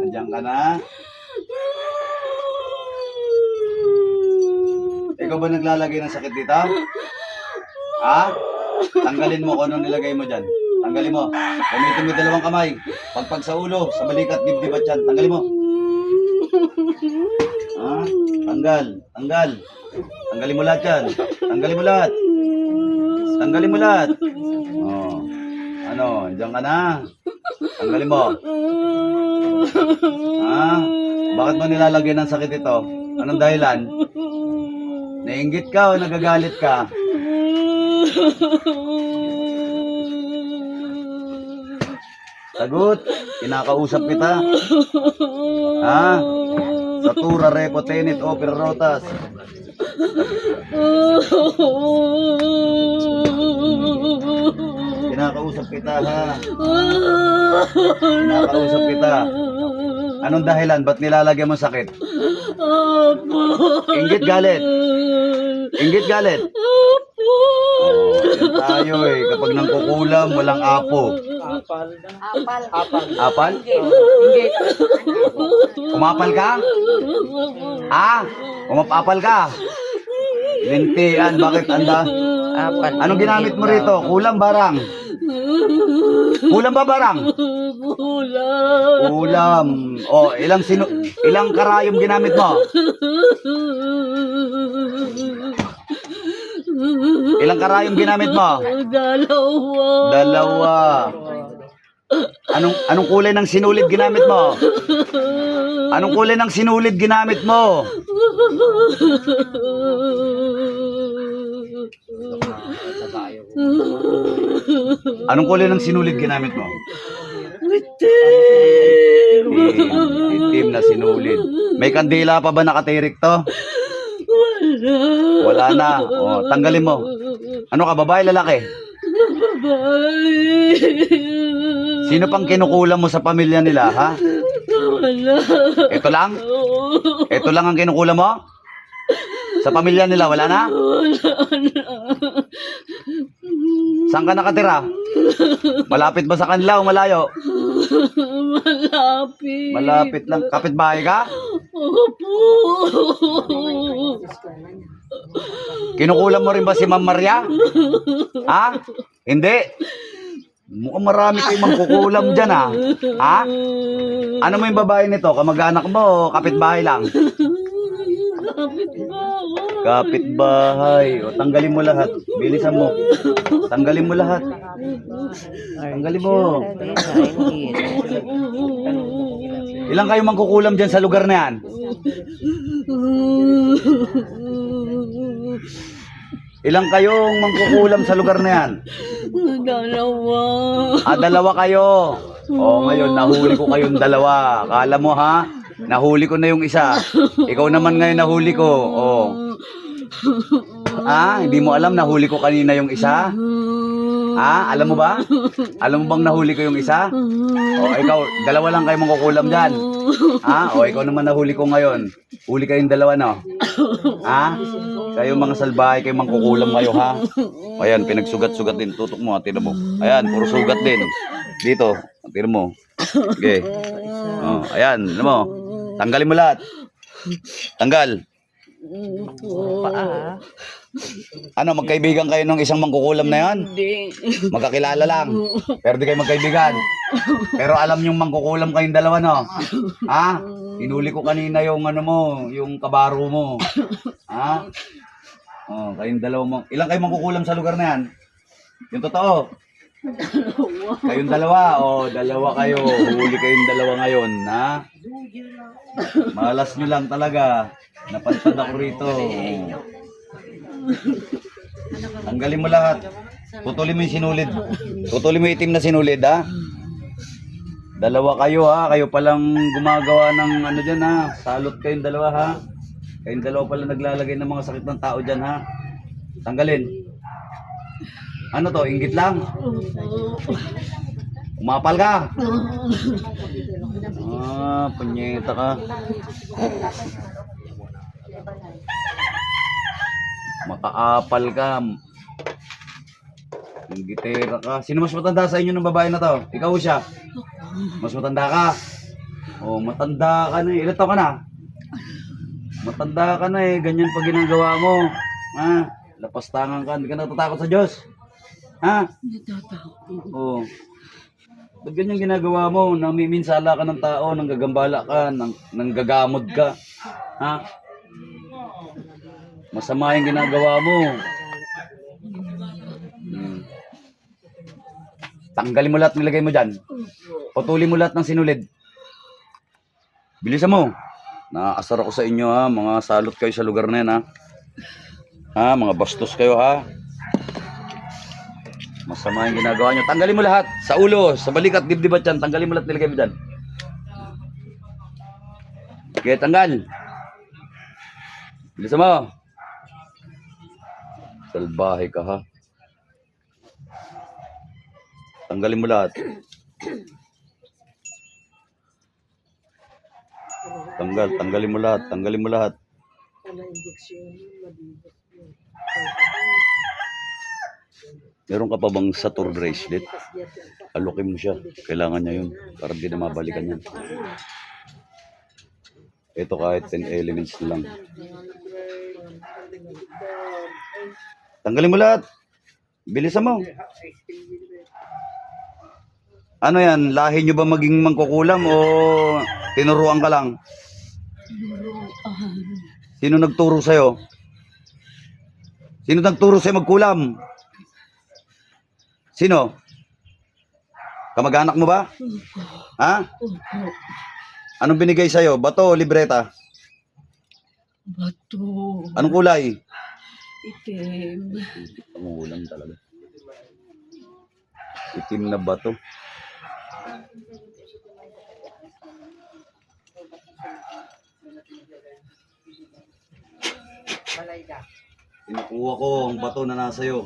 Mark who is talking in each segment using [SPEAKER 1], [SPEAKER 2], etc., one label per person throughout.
[SPEAKER 1] Andiyan ka na? Ikaw ba naglalagay ng sakit dito? Ha? Tanggalin mo kung ano nilagay mo dyan. Tanggalin mo. Gamitin mo dalawang kamay. Pagpag sa ulo, sa balikat, dibdib at tiyan. Tanggalin mo. Ha? Tanggal. Tanggal. Tanggalin mo lahat yan. Tanggalin mo lahat. Tanggalin mo lahat. Oh. Ano? Andiyan ka na? Tanggalin mo. Ha? Bakit mo nilalagyan ng sakit ito? Anong dahilan? Nainggit ka o nagagalit ka? Sagot. Kinakausap kita. Ha? Satura, repo, tenit, opera, rotas. Kinakausap kita, ha? Kinakausap kita. Anong dahilan? Ba't nilalagyan mo sakit? Inggit, galit. Inggit, galit. Oh, yan tayo eh. Kapag nangkukulam, walang apo.
[SPEAKER 2] Apal.
[SPEAKER 1] Apal?
[SPEAKER 2] Inggit.
[SPEAKER 1] Umapal ka? Ah? Umapapal ka? Lintian, bakit anda?
[SPEAKER 2] Apal.
[SPEAKER 1] Anong ginamit mo rito? Kulam, barang? Kulam ba barang? Kulam. O, ilang karayom ginamit mo? Ilang karayom ginamit mo? Dalawa. Anong kulay ng sinulid ginamit mo? Anong kulay ng sinulid ginamit mo? Anong kulay ng sinulid ginamit mo? Itim na sinulid. May kandila pa ba nakatirik to? Wala na. O, tanggalin mo. Ano ka, babae, lalaki? Sino pang kinukulam mo sa pamilya nila, ha? Ito lang? Ito lang ang kinukulam mo? Sa pamilya nila, wala na? Saan ka nakatira? Malapit ba sa kanila o malayo?
[SPEAKER 2] Malapit.
[SPEAKER 1] Malapit lang. Kapitbahay ka?
[SPEAKER 2] Opo.
[SPEAKER 1] Kinukulam mo rin ba si Ma'am Maria? Ha? Hindi. Mukhang marami kayong mangkukulam dyan, ha? Ha? Ano mo yung babae nito? Kamag-anak mo o kapitbahay lang? Kapitbahay. O, tanggalin mo lahat. Bilisan mo. Tanggalin mo lahat. Tanggalin mo. Ilang kayo mangkukulam dyan sa lugar na yan? Ilang kayong mangkukulam sa lugar na yan?
[SPEAKER 2] Dalawa.
[SPEAKER 1] Ah, dalawa kayo. O, ngayon, nahuli ko kayong dalawa. Akala mo, ha? Nahuli ko na yung isa. Ikaw naman ngayon nahuli ko. O. Ah, hindi mo alam nahuli ko kanina yung isa? Ah, alam mo ba? Alam mo bang nahuli ko yung isa? O, ikaw, dalawa lang kayo mangkukulam dyan. Ah, o, ikaw naman nahuli ko ngayon. Huli kayong dalawa, no? Ah, kayo mga salbahay, kayo mangkukulam kayo, ha? O, ayan, pinagsugat-sugat din. Tutok mo, tinan mo. Ayan, puro sugat din. Dito, tinan mo. Okay. O, ayan, tinan mo. Tanggalin mo lahat. Tanggal.
[SPEAKER 2] Paa.
[SPEAKER 1] Ano, magkaibigan kayo ng isang mangkukulam na yan?
[SPEAKER 2] Hindi.
[SPEAKER 1] Magkakilala lang. Pero di kayo magkaibigan. Pero alam yung mangkukulam kayong dalawa, no? Ha? Hinuli ko kanina yung ano mo, yung kabaro mo. Ha? Oh, kayong dalawa mo. Ilang kayo mangkukulam sa lugar na yan? Yung totoo. Kayong dalawa. O, dalawa kayo. Huli kayong dalawa ngayon, ha? Malas nyo lang talaga. Napantad ako rito. Tanggalin mo lahat. Putulin mo yung sinulid. Putulin mo yung itim na sinulid, ha? Dalawa kayo, ha? Kayo palang gumagawa ng ano dyan, ha? Salot kayong dalawa, ha? Kayong dalawa pala naglalagay ng mga sakit ng tao dyan, ha? Tanggalin. Ano to? Inggit lang? Umapal ka? Ah, punyeta ka. Makaapal ka. Yung gitera ka. Sino mas matanda sa inyo ng babae na to? Ikaw o siya? Mas matanda ka? Oh, matanda ka na eh. Ilan taon ka na? Matanda ka na eh. Ganyan pa ginagawa mo. Ha? Lapastangan ka. Hindi ka natatakot sa Diyos. Ha?
[SPEAKER 2] Natatakot.
[SPEAKER 1] Oo. Ba't ganyan ginagawa mo? Namiminsala ka ng tao, nanggagambala ka, nanggagamod ka. Ha? Masama yung ginagawa mo. Hmm. Tanggalin mo lahat, nilagay mo dyan. Putulin mo lahat ng sinulid. Bilisan mo. Naaasar ako sa inyo ha. Mga salot kayo sa lugar na yan ha. Ha? Mga bastos kayo ha. Masama yung ginagawa nyo. Tanggalin mo lahat. Sa ulo, sa balikat, dibdib at yan. Tanggalin mo lahat, nilagay mo dyan. Okay, tanggal. Bilisan mo. Salbahe ka ha. Tanggalin mo lahat. Tanggalin mo lahat. Tanggalin mo lahat. Meron ka pa bang Saturn bracelet? Alokin mo siya. Kailangan niya yun. Para di na mabalikan yan. Ito kahit 10 elements na lang. Tanggalin mo lahat. Bilisan mo. Ano yan? Lahi nyo ba maging mangkukulam o tinuruan ka lang? Sino nagturo sa'yo? Sino nagturo sa'yo magkulam? Sino? Kamag-anak mo ba? Ha? Anong binigay sa'yo? Bato o libreta?
[SPEAKER 2] Bato.
[SPEAKER 1] Anong kulay?
[SPEAKER 2] Itim.
[SPEAKER 1] Pangulam talaga. Itim na bato. Kinukuha ko ang bato na nasa iyo.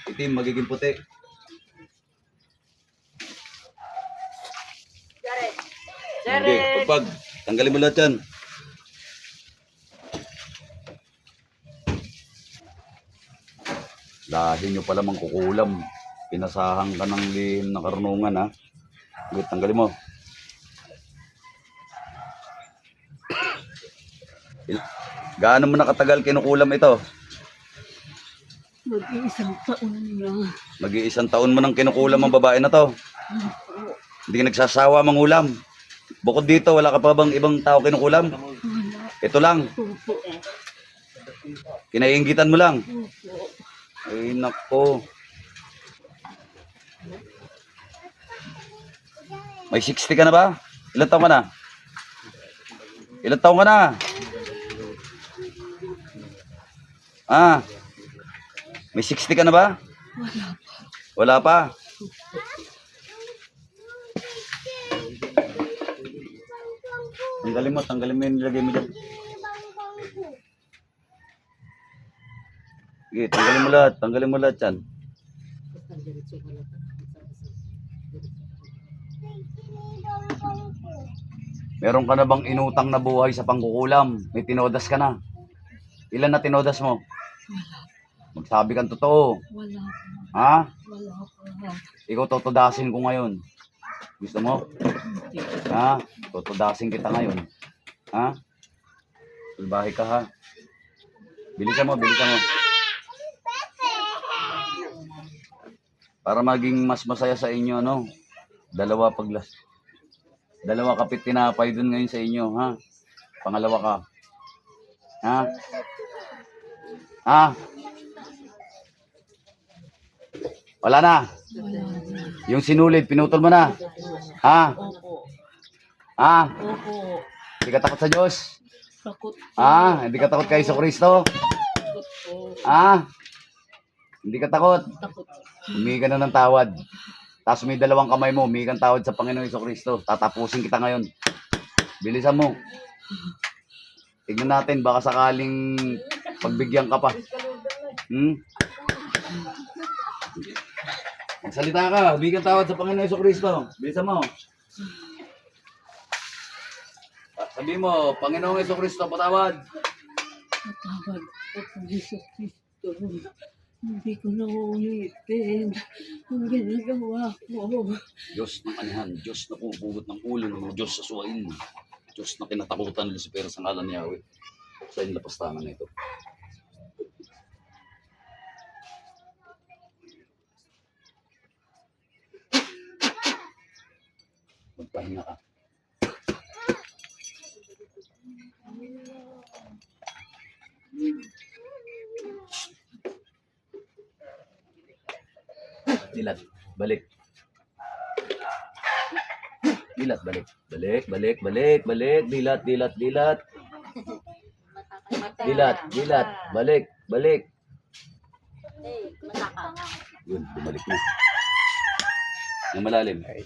[SPEAKER 1] Itim, magiging puti. Hindi, pagpag. Tanggalin mo lahat yan. Lahi nyo pala mangkukulam. Pinasahan ka ng lihim na karunungan ha. Good, tanggalin mo. Gaano mo nakatagal kinukulam ito?
[SPEAKER 2] Mag-iisang taon na.
[SPEAKER 1] Mag-iisang taon mo nang kinukulam ang babae na to. Hindi ka nagsasawa mangulam. Bukod dito, wala ka pa bang ibang tao kinukulam?
[SPEAKER 2] Wala.
[SPEAKER 1] Ito lang.
[SPEAKER 2] Opo.
[SPEAKER 1] Kinaiinggitan mo lang.
[SPEAKER 2] Opo.
[SPEAKER 1] Ay, nako. May 60 ka na ba? Ilan taon ka na? Ilan taon ka na? Ah, may 60 ka na ba?
[SPEAKER 2] Wala pa.
[SPEAKER 1] Wala pa. Tanggalin mo yung nilagay mo dyan. Sige, tanggalin mo lahat yan. Meron ka na bang inutang na buhay sa pangkukulam? May tinodas ka na. Ilan na tinodas mo? Magsabi kang totoo.
[SPEAKER 2] Wala pa.
[SPEAKER 1] Ha?
[SPEAKER 2] Wala pa.
[SPEAKER 1] Ikaw totodasin ko ngayon. Gusto mo?
[SPEAKER 2] Hindi.
[SPEAKER 1] Ha? Totodasin kita ngayon. Ha? Salbahe ka ha? Bilisan mo. Para maging mas masaya sa inyo, no? Dalawa kapit tinapay dun ngayon sa inyo, ha? Pangalawa ka. Ha? Ha? Wala na.
[SPEAKER 2] Wala na.
[SPEAKER 1] Yung sinulid, pinutol mo na. Ha?
[SPEAKER 2] Opo.
[SPEAKER 1] Ha?
[SPEAKER 2] Opo.
[SPEAKER 1] Hindi ka takot sa Diyos?
[SPEAKER 2] Takot po.
[SPEAKER 1] Ha? Hindi ka takot kay Jesucristo?
[SPEAKER 2] Takot po.
[SPEAKER 1] Ha? Hindi ka takot?
[SPEAKER 2] Takot.
[SPEAKER 1] Humingi ka na ng tawad. Tapos may dalawang kamay mo, humingi kang tawad sa Panginoong Jesucristo. Tatapusin kita ngayon. Bilisan mo. Tignan natin, baka sakaling pagbigyan ka pa. Magsalita ka, humingi kang tawad sa Panginoong Jesucristo. Bilisan mo. Sabi mo, Panginoong Jesucristo, patawad.
[SPEAKER 2] Patawad po po, Jesucristo. Hindi ko na uulitin ang ginagawa ko.
[SPEAKER 1] Diyos ng anihan, Diyos na pumupugot ng ulo ng Diyos sa suwain. Diyos na kinatakutan ni Lucifer sa ngalan ni Yahweh. Sa inlapastangan na ito. Magpahinga ka. Dilat, balik. Dilat, balik. Balik, balik, balik, balik. Dilat, dilat, dilat. Dilat, dilat. Balik, balik. Yun, bumalik na. Yung malalim.
[SPEAKER 2] Ay,